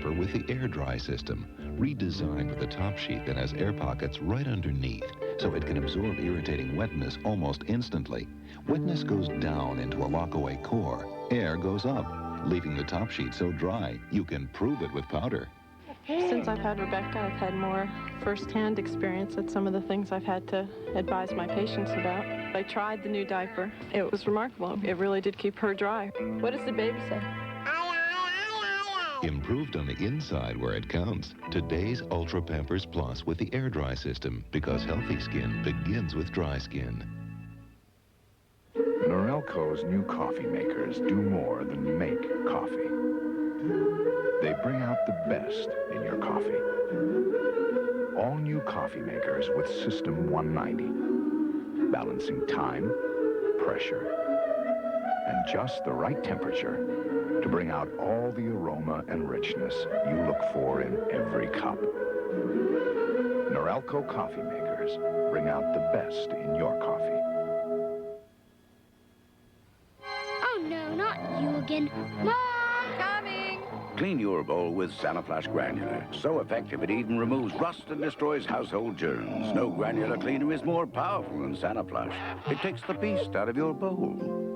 pamper with the Air Dry system, redesigned with a top sheet that has air pockets right underneath, so it can absorb irritating wetness almost instantly. Wetness goes down into a lockaway core. Air goes up, leaving the top sheet so dry you can prove it with powder. Since I've had Rebecca, I've had more first-hand experience at some of the things I've had to advise my patients about. I tried the new diaper. It was remarkable. It really did keep her dry. What does the baby say? Improved on the inside where it counts. Today's Ultra Pampers Plus with the Air Dry system, because healthy skin begins with dry skin. Norelco's new coffee makers do more than make coffee. They bring out the best in your coffee. All new coffee makers with System 190, balancing time, pressure, and just the right temperature to bring out all the aroma and richness you look for in every cup. Norelco coffee makers bring out the best in your coffee. Oh no, not you again. Mom! Coming! Clean your bowl with Sani-Flush Granular. So effective it even removes rust and destroys household germs. No granular cleaner is more powerful than Sani-Flush. It takes the beast out of your bowl.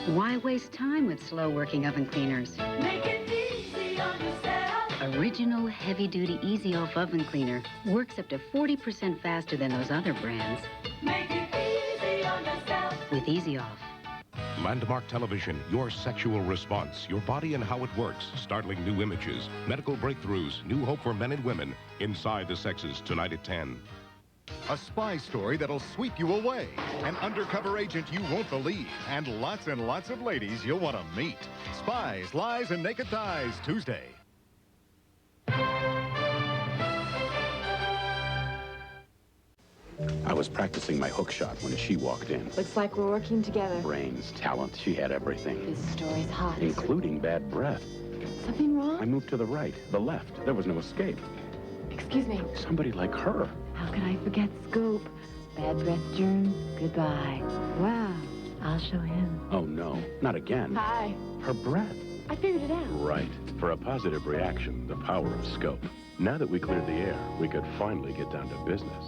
Why waste time with slow-working oven cleaners? Make it easy on yourself. Original heavy-duty Easy Off oven cleaner works up to 40% faster than those other brands. Make it easy on yourself. With Easy Off. Landmark Television, your sexual response, your body and how it works, startling new images, medical breakthroughs, new hope for men and women. Inside the Sexes, tonight at 10. A spy story that'll sweep you away. An undercover agent you won't believe. And lots of ladies you'll want to meet. Spies, Lies, and Naked Thighs, Tuesday. I was practicing my hook shot when she walked in. Looks like we're working together. Brains, talent, she had everything. This story's hot. Including bad breath. Something wrong? I moved to the right, the left. There was no escape. Excuse me. Somebody like her. How could I forget Scoop? Bad breath germs, goodbye. Wow, I'll show him. Oh, no, not again. Hi. Her breath. I figured it out. Right. For a positive reaction, the power of Scope. Now that we cleared the air, we could finally get down to business.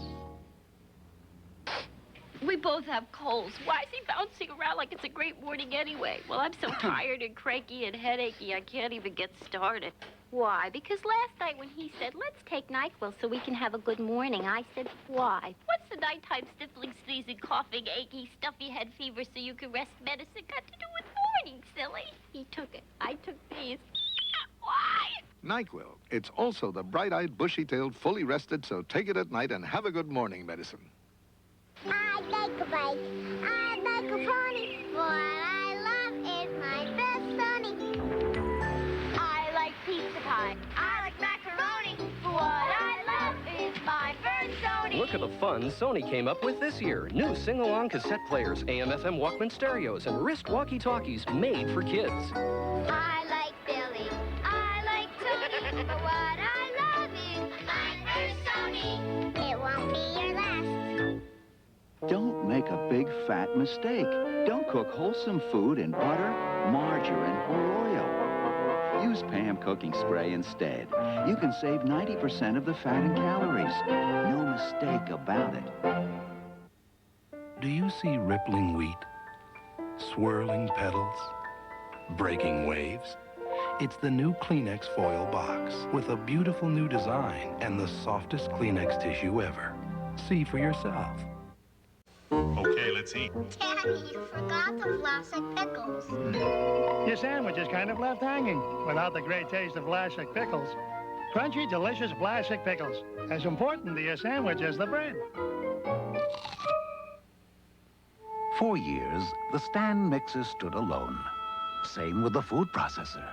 We both have colds. Why is he bouncing around like it's a great morning anyway? Well, I'm so tired and cranky and headachy, I can't even get started. Why? Because last night when he said, let's take NyQuil so we can have a good morning, I said, why? What's the nighttime sniffling, sneezing, coughing, achy, stuffy head fever so you can rest medicine got to do with morning, silly? He took it. I took these. Why? NyQuil. It's also the bright-eyed, bushy-tailed, fully rested, so take it at night and have a good morning medicine. I'd like a bike. I'd like a pony. What I love is my First Sony. I like pizza pie. I like macaroni. What I love is my First Sony. Look at the fun Sony came up with this year. New sing-along cassette players, AM/FM Walkman stereos, and wrist walkie-talkies made for kids. I like Billy. I like Tony. But what I love is my First Sony. It won't be your last. Don't make a big fat mistake. Don't cook wholesome food in butter, margarine, or oil. Use Pam Cooking Spray instead. You can save 90% of the fat and calories. No mistake about it. Do you see rippling wheat, swirling petals, breaking waves? It's the new Kleenex foil box with a beautiful new design and the softest Kleenex tissue ever. See for yourself. Okay, let's eat. Daddy, you forgot the Vlasic Pickles. Your sandwich is kind of left hanging without the great taste of Vlasic Pickles. Crunchy, delicious Vlasic Pickles. As important to your sandwich as the bread. For years, the stand mixer stood alone. Same with the food processor.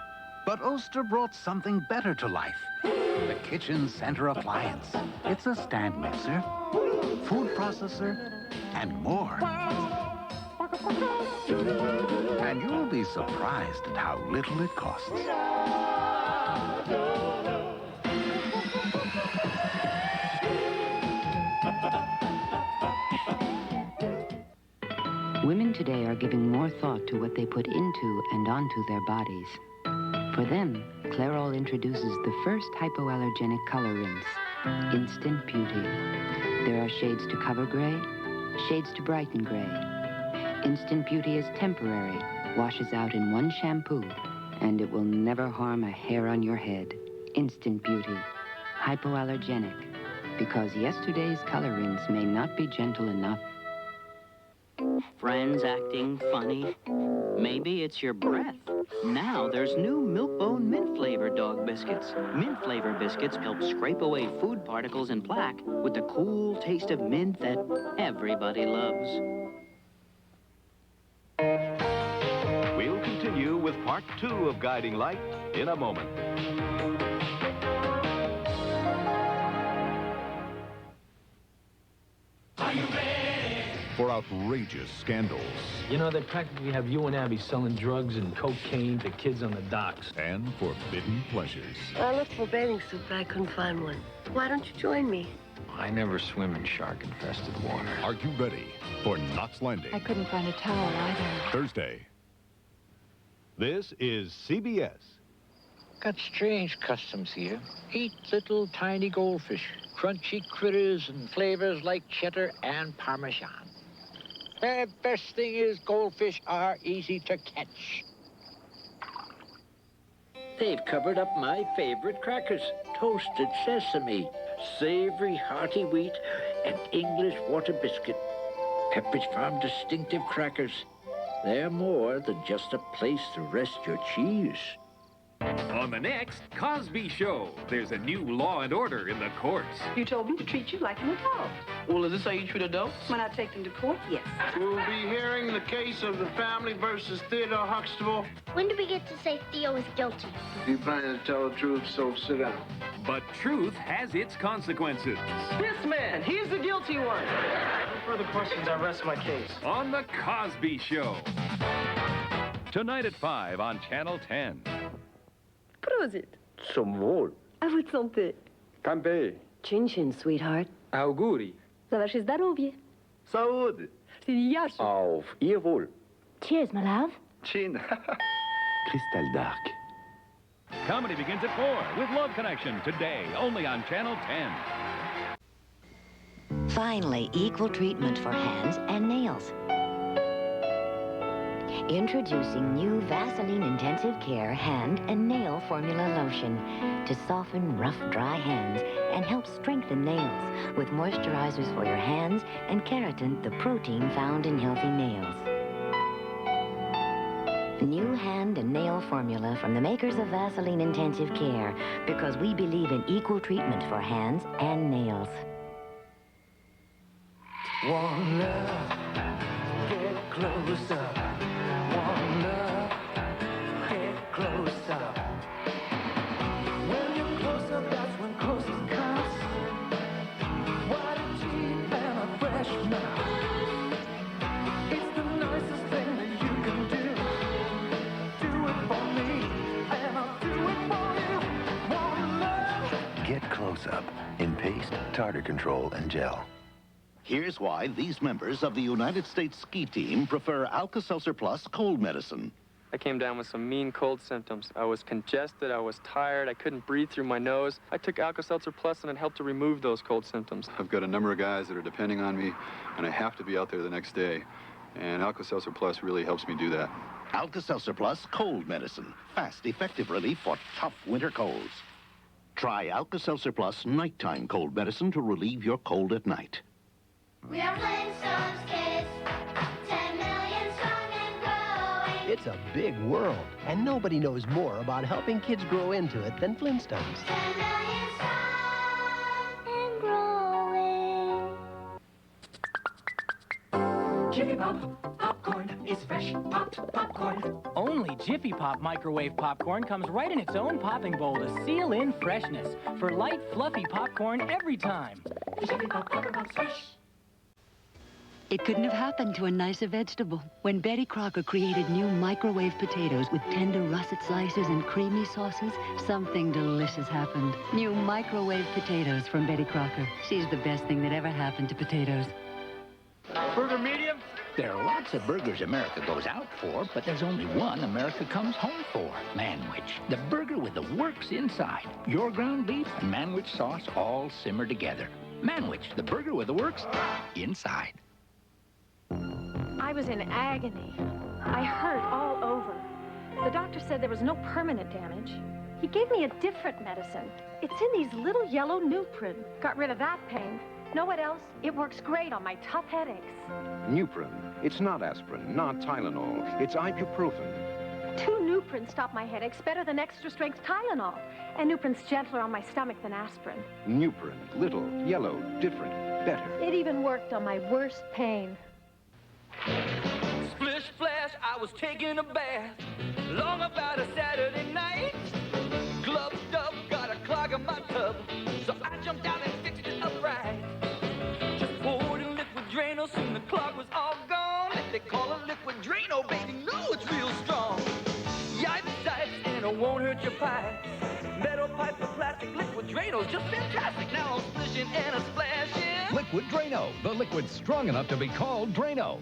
But Oster brought something better to life. The kitchen center appliance. It's a stand mixer, food processor, and more. And you'll be surprised at how little it costs. Women today are giving more thought to what they put into and onto their bodies. For them, Clairol introduces the first hypoallergenic color rinse, Instant Beauty. There are shades to cover gray, shades to brighten gray. Instant Beauty is temporary, washes out in one shampoo, and it will never harm a hair on your head. Instant Beauty, hypoallergenic, because yesterday's color rinse may not be gentle enough. Friends acting funny? Maybe it's your breath. Now there's new Milk-Bone mint-flavored dog biscuits. Mint-flavored biscuits help scrape away food particles and plaque with the cool taste of mint that everybody loves. We'll continue with part 2 of Guiding Light in a moment. Are you ready? For outrageous scandals. You know, they practically have you and Abby selling drugs and cocaine to kids on the docks. And forbidden pleasures. I looked for a bathing suit, but I couldn't find one. Why don't you join me? I never swim in shark-infested water. Are you ready for Knots Landing? I couldn't find a towel either. Thursday. This is CBS. Got strange customs here. Eat little tiny goldfish. Crunchy critters and flavors like cheddar and Parmesan. The best thing is goldfish are easy to catch. They've covered up my favorite crackers. Toasted sesame, savory hearty wheat, and English water biscuit. Pepperidge Farm distinctive crackers. They're more than just a place to rest your cheese. On the next Cosby Show, there's a new law and order in the courts. You told me to treat you like an adult. Well, is this how you treat adults? When I take them to court, yes. We'll be hearing the case of the family versus Theodore Huxtable. When do we get to say Theo is guilty? You plan to tell the truth, so sit down. But truth has its consequences. This man, he's the guilty one. No further questions, I rest my case. On the Cosby Show. Tonight at 5 on Channel 10. Prosit. Some wohl. À votre santé. Campé. Chin-chin, sweetheart. Auguri. За ваше здоровье. Saúde. Siliyash. Auf Ihr Wohl. Cheers, my love. Chin. Cristal D'arques. Comedy begins at 4 with Love Connection today, only on Channel 10. Finally, equal treatment for hands and nails. Introducing new Vaseline Intensive Care Hand and Nail Formula Lotion to soften rough, dry hands and help strengthen nails with moisturizers for your hands and keratin, the protein found in healthy nails. New hand and nail formula from the makers of Vaseline Intensive Care, because we believe in equal treatment for hands and nails. One love, get closer. One love, get closer. When you're closer, that's when closer comes. White teeth and a fresh mouth. It's the nicest thing that you can do. Do it for me, and I'll do it for you. One love. Get Close-up in paste, tartar control, and gel. Here's why these members of the United States ski team prefer Alka-Seltzer Plus cold medicine. I came down with some mean cold symptoms. I was congested, I was tired, I couldn't breathe through my nose. I took Alka-Seltzer Plus and it helped to remove those cold symptoms. I've got a number of guys that are depending on me, and I have to be out there the next day. And Alka-Seltzer Plus really helps me do that. Alka-Seltzer Plus cold medicine. Fast, effective relief for tough winter colds. Try Alka-Seltzer Plus nighttime cold medicine to relieve your cold at night. We are Flintstones kids, 10 million strong and growing. It's a big world, and nobody knows more about helping kids grow into it than Flintstones. 10 million strong and growing. Jiffy Pop Popcorn is fresh popped popcorn. Only Jiffy Pop microwave popcorn comes right in its own popping bowl to seal in freshness for light, fluffy popcorn every time. Jiffy Pop Popcorn fresh. It couldn't have happened to a nicer vegetable. When Betty Crocker created new microwave potatoes with tender russet slices and creamy sauces, something delicious happened. New microwave potatoes from Betty Crocker. She's the best thing that ever happened to potatoes. Burger medium? There are lots of burgers America goes out for, but there's only one America comes home for. Manwich, the burger with the works inside. Your ground beef and Manwich sauce all simmer together. Manwich, the burger with the works inside. I was in agony. I hurt all over. The doctor said there was no permanent damage. He gave me a different medicine. It's in these little yellow Nuprin. Got rid of that pain. Know what else? It works great on my tough headaches. Nuprin. It's not aspirin, not Tylenol. It's ibuprofen. 2 Nuprin stop my headaches better than extra-strength Tylenol. And Nuprin's gentler on my stomach than aspirin. Nuprin. Little, yellow, different, better. It even worked on my worst pain. Splish splash, I was taking a bath. Long about a Saturday night. Gloved up, got a clog in my tub. So I jumped out and fixed it up right. Just poured in liquid Draino, soon the clog was all gone. If they call it liquid Draino, baby, no, it's real strong. Yipes, yipes, and it won't hurt your pipes. Metal pipe or plastic, liquid Draino's just fantastic. Now I'm splishing and I'm splashing. Liquid Draino, the liquid strong enough to be called Draino.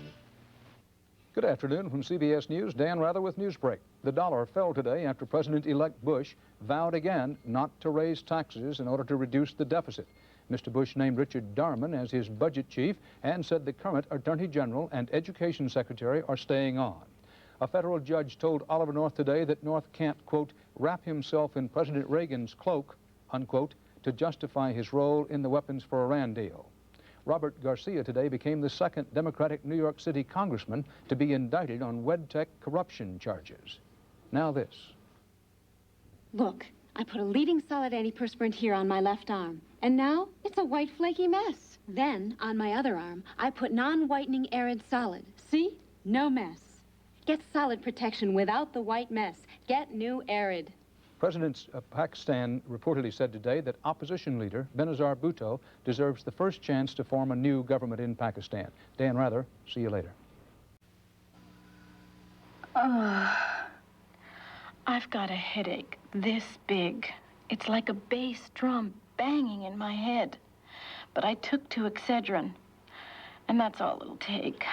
Good afternoon from CBS News. Dan Rather with Newsbreak. The dollar fell today after President-elect Bush vowed again not to raise taxes in order to reduce the deficit. Mr. Bush named Richard Darman as his budget chief and said the current Attorney General and Education Secretary are staying on. A federal judge told Oliver North today that North can't, quote, wrap himself in President Reagan's cloak, unquote, to justify his role in the weapons for Iran deal. Robert Garcia today became the second Democratic New York City congressman to be indicted on WedTech corruption charges. Now this. Look, I put a leading solid antiperspirant here on my left arm, and now it's a white flaky mess. Then, on my other arm, I put non-whitening Arrid Solid. See? No mess. Get solid protection without the white mess. Get new Arrid. President Pakistan reportedly said today that opposition leader Benazir Bhutto deserves the first chance to form a new government in Pakistan. Dan Rather, see you later. I've got a headache this big. It's like a bass drum banging in my head. But I took 2 Excedrin, and that's all it'll take.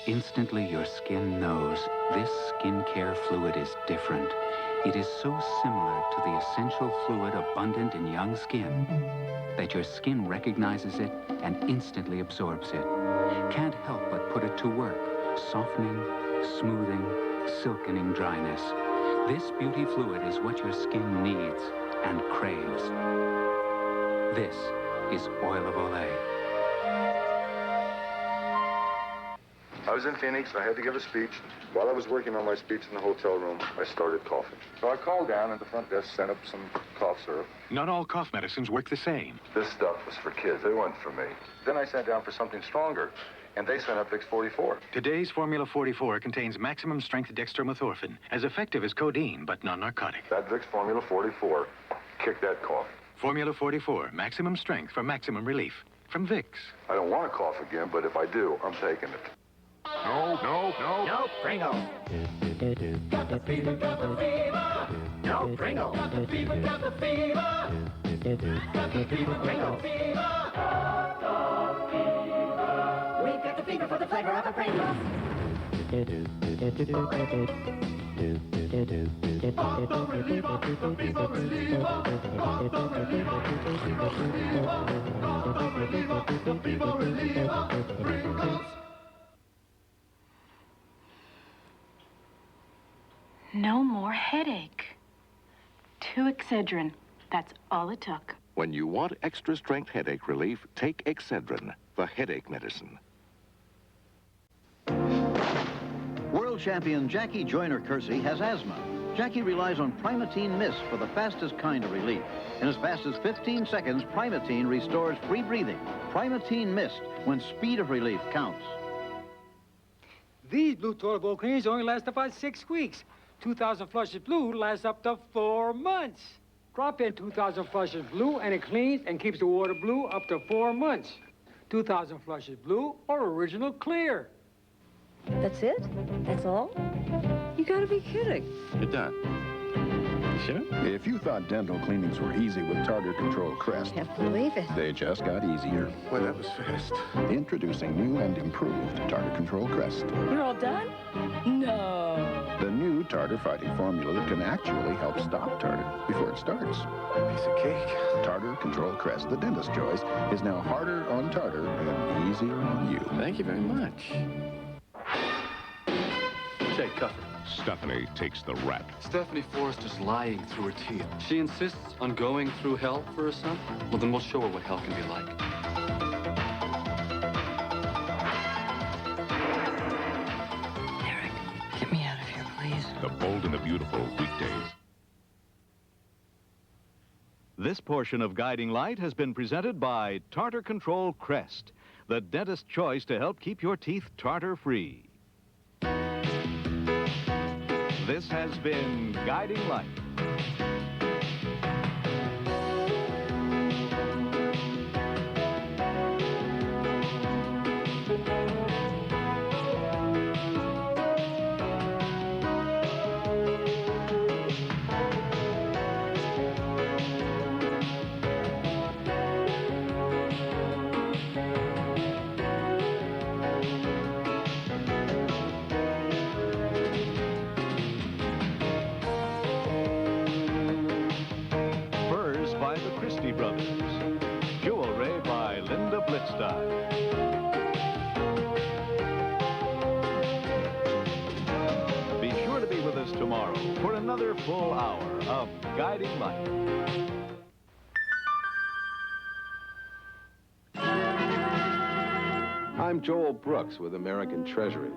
Instantly, your skin knows this skincare fluid is different. It is so similar to the essential fluid abundant in young skin that your skin recognizes it and instantly absorbs it. Can't help but put it to work, softening, smoothing, silkening dryness. This beauty fluid is what your skin needs and craves. This is oil of Olay. I was in Phoenix. I had to give a speech. While I was working on my speech in the hotel room, I started coughing. So I called down, and the front desk sent up some cough syrup. Not all cough medicines work the same. This stuff was for kids. It wasn't for me. Then I sat down for something stronger, and they sent up Vicks 44. Today's Formula 44 contains maximum strength dextromethorphan, as effective as codeine, but non-narcotic. That Vicks Formula 44 kicked that cough. Formula 44, maximum strength for maximum relief. From Vicks. I don't want to cough again, but if I do, I'm taking it. No, no, no. No, Pringle. Got the fever, got the fever. No, Pringle. Got the fever, got the fever. Got the fever, Pringle. We've got the fever for the flavor of a Pringle. No more headache. 2 Excedrin. That's all it took. When you want extra strength headache relief, take Excedrin, the headache medicine. World champion Jackie Joyner-Kersee has asthma. Jackie relies on Primatene Mist for the fastest kind of relief. In as fast as 15 seconds, Primatene restores free breathing. Primatene Mist, when speed of relief counts. These blue toilet cleaners only last about 6 weeks. 2,000 flushes blue lasts up to 4 months. Drop in 2,000 flushes blue and it cleans and keeps the water blue up to 4 months. 2,000 flushes blue or original clear. That's it? That's all? You gotta be kidding. You're done. sure? If you thought dental cleanings were easy with Tartar Control Crest, Can't believe it. they just got easier. Well, that was fast. Introducing new and improved Tartar Control Crest. You're all done? No. The new tartar fighting formula that can actually help stop tartar before it starts. Piece of cake. Tartar Control Crest, the dentist's choice, is now harder on tartar and easier on you. Thank you very much. Say, cuff her. Stephanie takes the rap. Stephanie Forrester's lying through her teeth. She insists on going through hell for her son? Well, then we'll show her what hell can be like. Eric, get me out of here, please. The Bold and the Beautiful, weekdays. This portion of Guiding Light has been presented by Tartar Control Crest, the dentist's choice to help keep your teeth tartar-free. This has been Guiding Light. Be sure to be with us tomorrow for another full hour of Guiding Light. I'm Joel Brooks with American Treasury.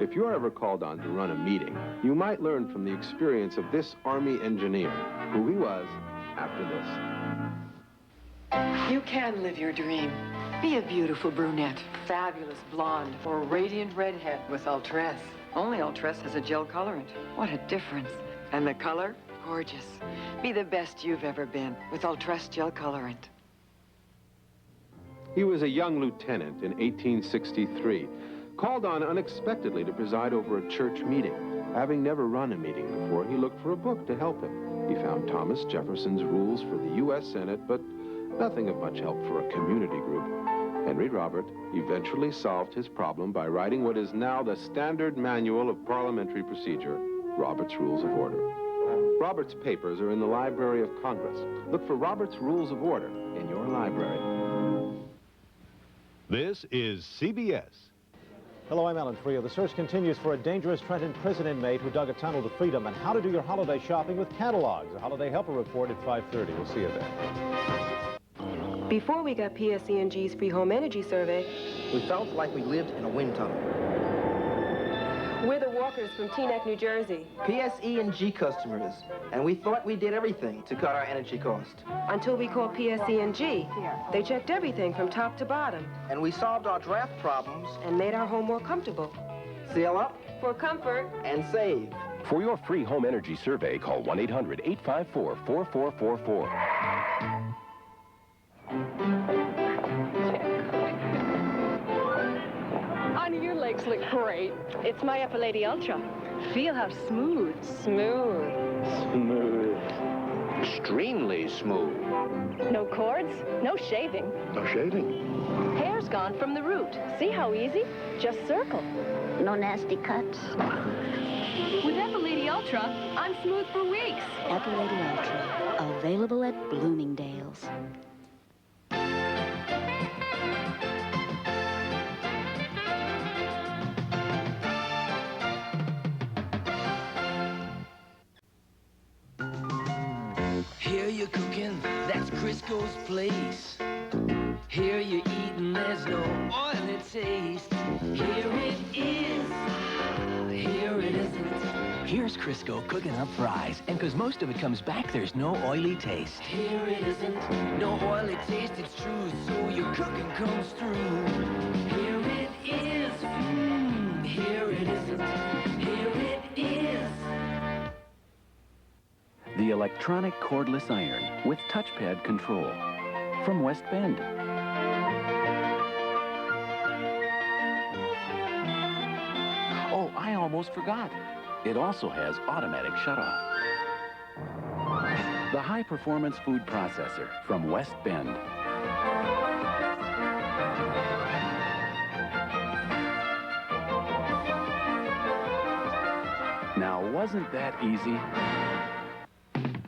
If you're ever called on to run a meeting, you might learn from the experience of this Army engineer, who he was after this. You can live your dream. Be a beautiful brunette, fabulous blonde, or radiant redhead with Ultress. Only Ultress has a gel colorant. What a difference. And the color? Gorgeous. Be the best you've ever been with Ultress gel colorant. He was a young lieutenant in 1863, called on unexpectedly to preside over a church meeting. Having never run a meeting before, he looked for a book to help him. He found Thomas Jefferson's Rules for the U.S. Senate, but nothing of much help for a community group. Henry Robert eventually solved his problem by writing what is now the standard manual of parliamentary procedure, Robert's Rules of Order. Robert's papers are in the Library of Congress. Look for Robert's Rules of Order in your library. This is CBS. Hello, I'm Alan Freer. The search continues for a dangerous Trenton prison inmate who dug a tunnel to freedom, and how to do your holiday shopping with catalogs. A Holiday Helper report at 5:30. We'll see you there. Before we got PSE&G's free home energy survey, we felt like we lived in a wind tunnel. We're the Walkers from Teaneck, New Jersey. PSE&G customers, and we thought we did everything to cut our energy cost. Until we called PSE&G. They checked everything from top to bottom. And we solved our draft problems. And made our home more comfortable. Seal up. For comfort. And save. For your free home energy survey, call 1-800-854-4444. Honey, your legs look great. It's my Upper Lady Ultra. Feel how smooth. Smooth. Smooth. Extremely smooth. No cords, no shaving. No shaving. Hair's gone from the root. See how easy? Just circle. No nasty cuts. With Upper Lady Ultra, I'm smooth for weeks. Upper Lady Ultra, available at Bloomingdale's. Here you're cooking, that's Crisco's place. Here you're eating, there's no oily taste. Here it is, here it isn't. Here's Crisco cooking up fries, and because most of it comes back, there's no oily taste. Here it isn't, no oily taste, it's true, so your cooking comes through. Here it is, here it isn't, here it is. The electronic cordless iron with touchpad control from West Bend. Oh, I almost forgot. It also has automatic shutoff. the high-performance food processor from West Bend. Now, wasn't that easy?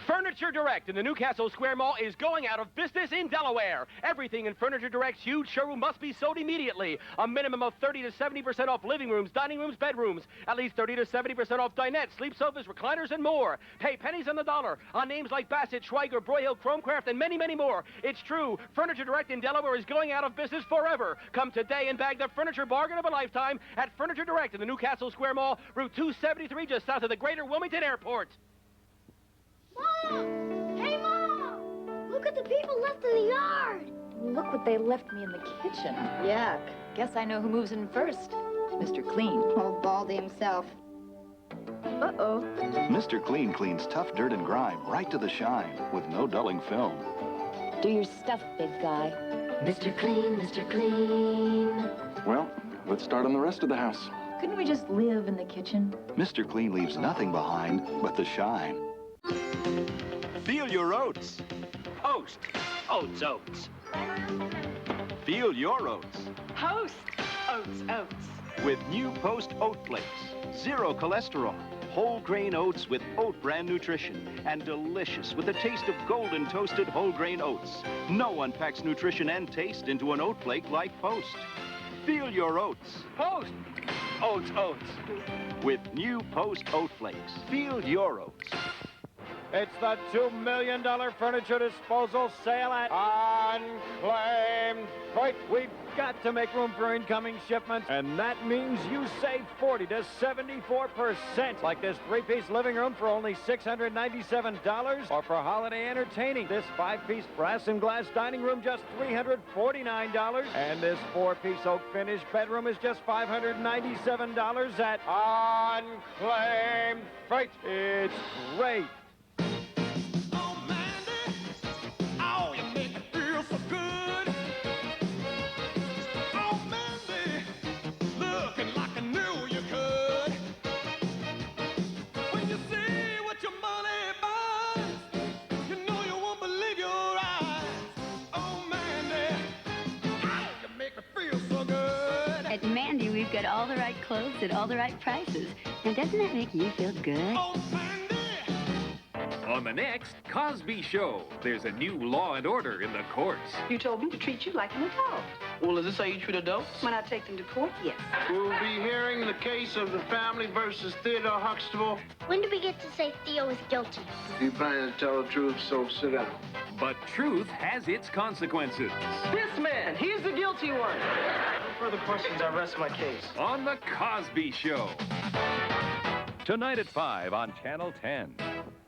Furniture Direct in the Newcastle Square Mall is going out of business in Delaware. Everything in Furniture Direct's huge showroom must be sold immediately. A minimum of 30 to 70% off living rooms, dining rooms, bedrooms. At least 30 to 70% off dinettes, sleep sofas, recliners, and more. Pay pennies on the dollar on names like Bassett, Schweiger, Broyhill, Chromecraft, and many, many more. It's true. Furniture Direct in Delaware is going out of business forever. Come today and bag the furniture bargain of a lifetime at Furniture Direct in the Newcastle Square Mall, Route 273, just south of the Greater Wilmington Airport. Mom! Hey, Mom! Look at the people left in the yard. Look what they left me in the kitchen. Yuck. Guess I know who moves in first. Mr. Clean. Old Baldy himself. Uh-oh. Mr. Clean cleans tough dirt and grime right to the shine with no dulling film. Do your stuff, big guy. Mr. Clean, Mr. Clean. Well, let's start on the rest of the house. Couldn't we just live in the kitchen? Mr. Clean leaves nothing behind but the shine. Feel your oats. Oast. Oats, oats. Feel your oats. Post Oats, Oats. With new Post Oat Flakes. Zero cholesterol. Whole grain oats with oat brand nutrition. And delicious with the taste of golden toasted whole grain oats. No one packs nutrition and taste into an oat flake like Post. Feel your oats. Post Oats, Oats. With new Post Oat Flakes. Feel your oats. It's the $2 million furniture disposal sale at Unclaimed Freight. We've got to make room for incoming shipments, and that means you save 40 to 74%. Like this 3-piece living room for only $697, or for holiday entertaining, this 5-piece brass and glass dining room just $349, and this 4-piece oak finish bedroom is just $597 at Unclaimed Freight. It's great. At Mandy, we've got all the right clothes at all the right prices. And doesn't that make you feel good? On the next Cosby Show, there's a new law and order in the courts. You told me to treat you like an adult. Well, is this how you treat adults? When I take them to court, yes. We'll be hearing the case of the family versus Theodore Huxtable. When do we get to say Theo is guilty? You plan to tell the truth, so sit down. But truth has its consequences. This man, he's the guilty one. No further questions, I rest my case. On the Cosby Show. Tonight at 5 on Channel 10.